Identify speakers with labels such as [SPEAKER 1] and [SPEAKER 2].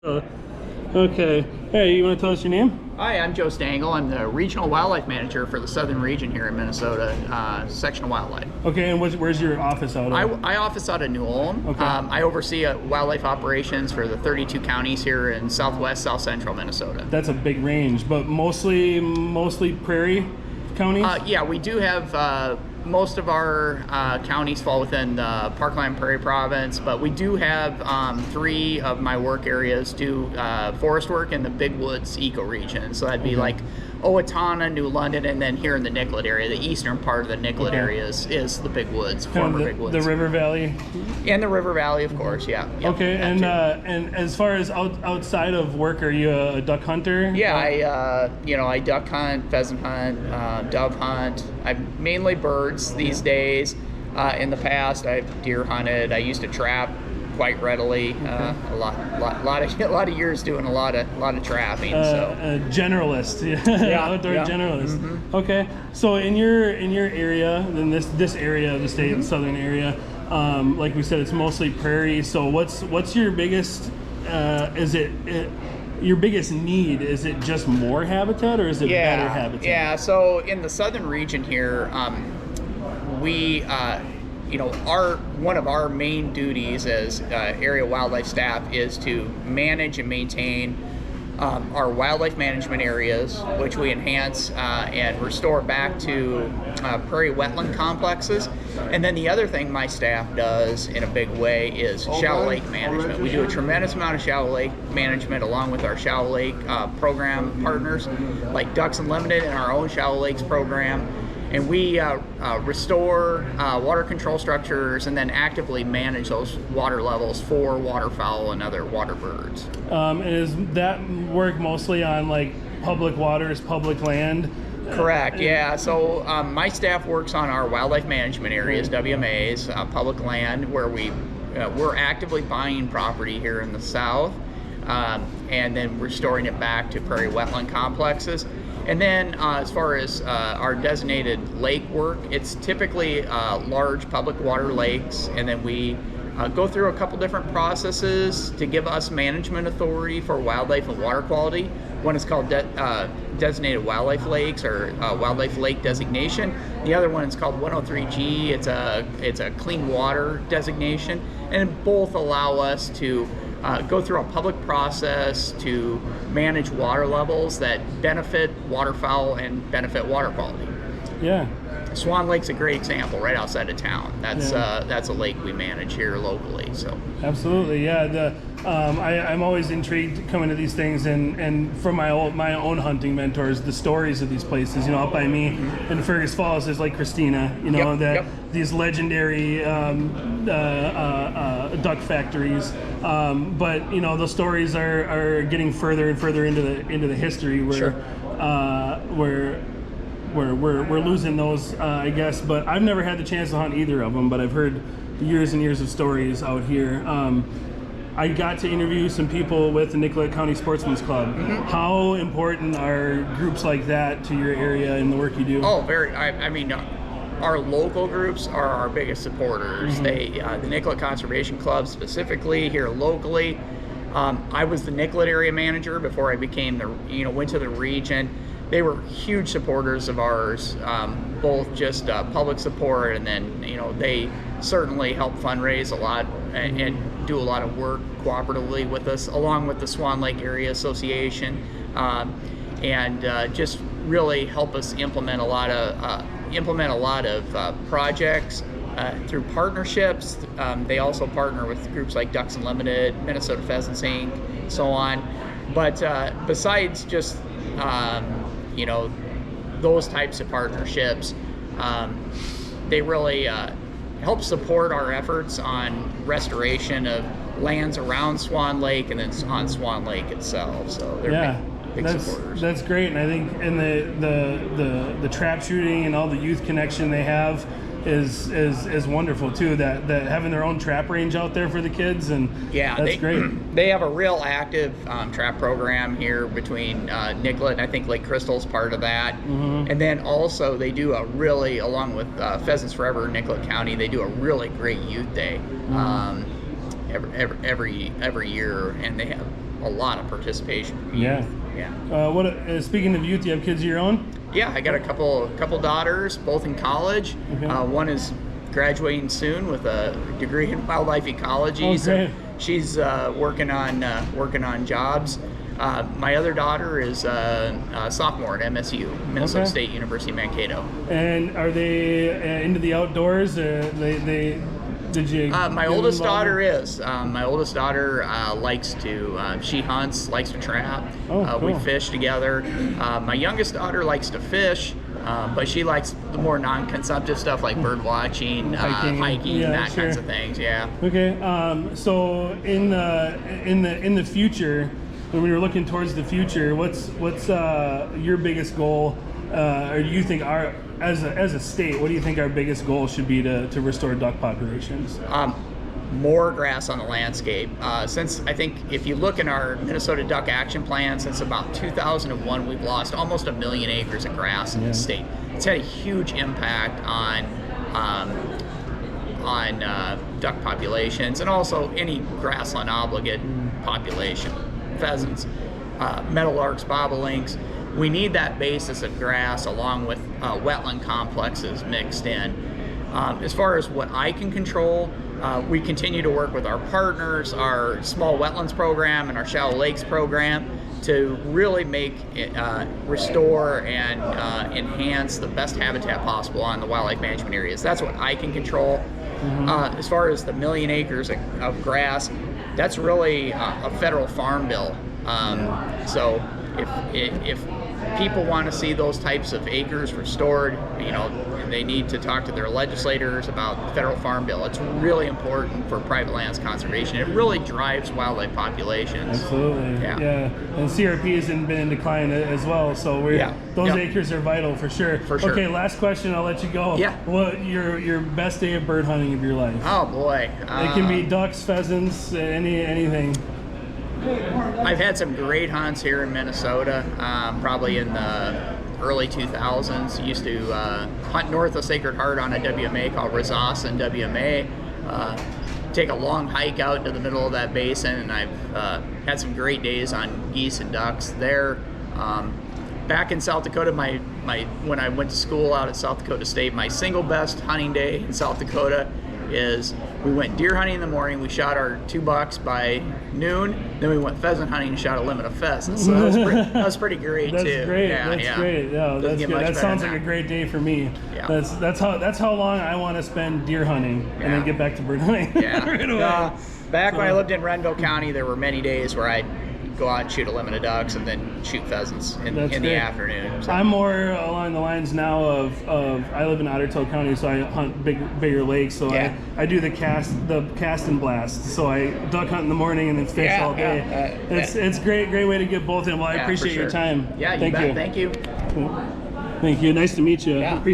[SPEAKER 1] Okay. Hey, you want to tell us your name?
[SPEAKER 2] Hi, I'm Joe Stangel. I'm the Regional Wildlife Manager for the Southern Region here in Minnesota, Section of Wildlife.
[SPEAKER 1] Okay, and where's your office out of?
[SPEAKER 2] I office out of New Ulm.
[SPEAKER 1] Okay.
[SPEAKER 2] I oversee wildlife operations for the 32 counties here in southwest, south central Minnesota.
[SPEAKER 1] That's a big range, but mostly prairie counties?
[SPEAKER 2] Yeah, we do have most of our counties fall within the Parkland Prairie Province, but we do have 3 of my work areas do forest work in the Big Woods ecoregion. So that'd be like Owatonna, New London, and then here in the Nicollet area, the eastern part of the Nicollet area is the Big Woods, former Big Woods.
[SPEAKER 1] The River Valley?
[SPEAKER 2] And the River Valley, of course, yeah. Yep,
[SPEAKER 1] okay, and as far as outside of work, are you a duck hunter?
[SPEAKER 2] Yeah, I duck hunt, pheasant hunt, dove hunt. I'm mainly birds these days. In the past, I've deer hunted. I used to trap quite readily. A lot of years doing a lot of trapping.
[SPEAKER 1] A generalist, outdoor generalist.
[SPEAKER 2] Mm-hmm.
[SPEAKER 1] Okay, so in your area, in this area of the state, the southern area, like we said, it's mostly prairie. So what's your biggest? Your biggest need? Is it just more habitat, or is it better habitat?
[SPEAKER 2] Yeah. So in the southern region here, we one of our main duties as area wildlife staff is to manage and maintain our wildlife management areas, which we enhance and restore back to prairie wetland complexes. And then the other thing my staff does in a big way is shallow lake management. We do a tremendous amount of shallow lake management along with our shallow lake program partners like Ducks Unlimited and our own shallow lakes program. And we restore water control structures and then actively manage those water levels for waterfowl and other water birds.
[SPEAKER 1] And is that work mostly on like public waters, public land?
[SPEAKER 2] Correct, yeah. So my staff works on our wildlife management areas, WMAs, public land, where we're actively buying property here in the south and then restoring it back to prairie wetland complexes. And then as far as our designated lake work, it's typically large public water lakes, and then we go through a couple different processes to give us management authority for wildlife and water quality. One is called designated wildlife lakes, or wildlife lake designation. The other one is called 103G. It's a clean water designation, and both allow us to go through a public process to manage water levels that benefit waterfowl and benefit water quality.
[SPEAKER 1] Yeah.
[SPEAKER 2] Swan Lake's a great example right outside of town. That's a lake we manage here locally. So
[SPEAKER 1] absolutely, yeah. I'm always intrigued coming to these things and from my own hunting mentors, the stories of these places. Up by me in Fergus Falls, there's Lake Christina. These legendary duck factories. But those stories are getting further and further into the history where we're losing those, I guess. But I've never had the chance to hunt either of them, but I've heard years and years of stories out here. I got to interview some people with the Nicollet County Sportsman's Club. How important are groups like that to your area and the work you do?
[SPEAKER 2] Oh, very. I mean, our local groups are our biggest supporters. The Nicollet Conservation Club specifically here locally. I was the Nicollet area manager before I became went to the region. They were huge supporters of ours, both just public support, and then they certainly help fundraise a lot and do a lot of work cooperatively with us, along with the Swan Lake Area Association, and just really help us implement a lot of projects through partnerships. They also partner with groups like Ducks Unlimited, Minnesota Pheasants Inc., so on. But besides just those types of partnerships, they really help support our efforts on restoration of lands around Swan Lake and then on Swan Lake itself. So they're big supporters.
[SPEAKER 1] That's great, and I think in the trap shooting and all the youth connection they have is wonderful too. That having their own trap range out there for the kids, and that's great.
[SPEAKER 2] They have a real active trap program here between Nicollet and I think Lake Crystal's part of that. And then also they do along with Pheasants Forever Nicollet County, they do a really great youth day every year, and they have a lot of participation from youth.
[SPEAKER 1] Yeah. Speaking of youth, do you have kids of your own?
[SPEAKER 2] Yeah, I got a couple daughters, both in college.
[SPEAKER 1] Okay.
[SPEAKER 2] One is graduating soon with a degree in wildlife ecology.
[SPEAKER 1] Okay.
[SPEAKER 2] So she's working on jobs. My other daughter is a sophomore at MSU, Minnesota State University, Mankato.
[SPEAKER 1] And are they into the outdoors? Did you?
[SPEAKER 2] My oldest daughter is. My oldest daughter likes to. She hunts, likes to trap.
[SPEAKER 1] Oh, cool.
[SPEAKER 2] We fish together. My youngest daughter likes to fish, but she likes the more non-consumptive stuff like bird watching, hiking, that kinds of things. Yeah.
[SPEAKER 1] Okay. So in the future, when we were looking towards the future, what's your biggest goal, or do you think as a state, what do you think our biggest goal should be to restore duck populations?
[SPEAKER 2] More grass on the landscape. Since I think if you look in our Minnesota Duck Action Plan, since about 2001, we've lost almost 1 million acres of grass in the state. It's had a huge impact on duck populations and also any grassland obligate population. Pheasants, meadowlarks, bobolinks. We need that basis of grass along with wetland complexes mixed in. As far as what I can control, we continue to work with our partners, our small wetlands program and our shallow lakes program to really make it, restore and enhance the best habitat possible on the wildlife management areas. That's what I can control. As far as the 1 million acres of grass, that's really a federal farm bill. So if people want to see those types of acres restored, they need to talk to their legislators about the federal farm bill. It's really important for private lands conservation. It really drives wildlife populations.
[SPEAKER 1] Absolutely. Yeah. And CRP has been in decline as well, so those acres are vital for sure.
[SPEAKER 2] For sure.
[SPEAKER 1] Okay, last question, I'll let you go.
[SPEAKER 2] Yeah.
[SPEAKER 1] What your best day of bird hunting of your life?
[SPEAKER 2] Oh boy.
[SPEAKER 1] It can be ducks, pheasants, anything.
[SPEAKER 2] I've had some great hunts here in Minnesota, probably in the early 2000s. Used to hunt north of Sacred Heart on a WMA called Rosasson WMA. Take a long hike out into the middle of that basin, and I've had some great days on geese and ducks there. Back in South Dakota, when I went to school out at South Dakota State, my single best hunting day in South Dakota is we went deer hunting in the morning. We shot our 2 bucks by noon. Then we went pheasant hunting and shot a limit of pheasants. So that was pretty great
[SPEAKER 1] that's
[SPEAKER 2] too.
[SPEAKER 1] Great. That's great. Yeah, that's good. That sounds like a great day for me.
[SPEAKER 2] Yeah.
[SPEAKER 1] That's how long I want to spend deer hunting and then get back to bird hunting.
[SPEAKER 2] Yeah.
[SPEAKER 1] Right away.
[SPEAKER 2] Back when I lived in Renville County, there were many days where I'd go out and shoot a limit of ducks and then shoot pheasants in the afternoon. So.
[SPEAKER 1] I'm more along the lines now of I live in Ottertail County, so I hunt bigger lakes. So I do the cast and blast. So I duck hunt in the morning and then fish all day. It's great way to get both in. Well, I appreciate your time.
[SPEAKER 2] Yeah,
[SPEAKER 1] Thank you.
[SPEAKER 2] Thank you.
[SPEAKER 1] Thank you. Nice to meet you.
[SPEAKER 2] Yeah.
[SPEAKER 1] Appreciate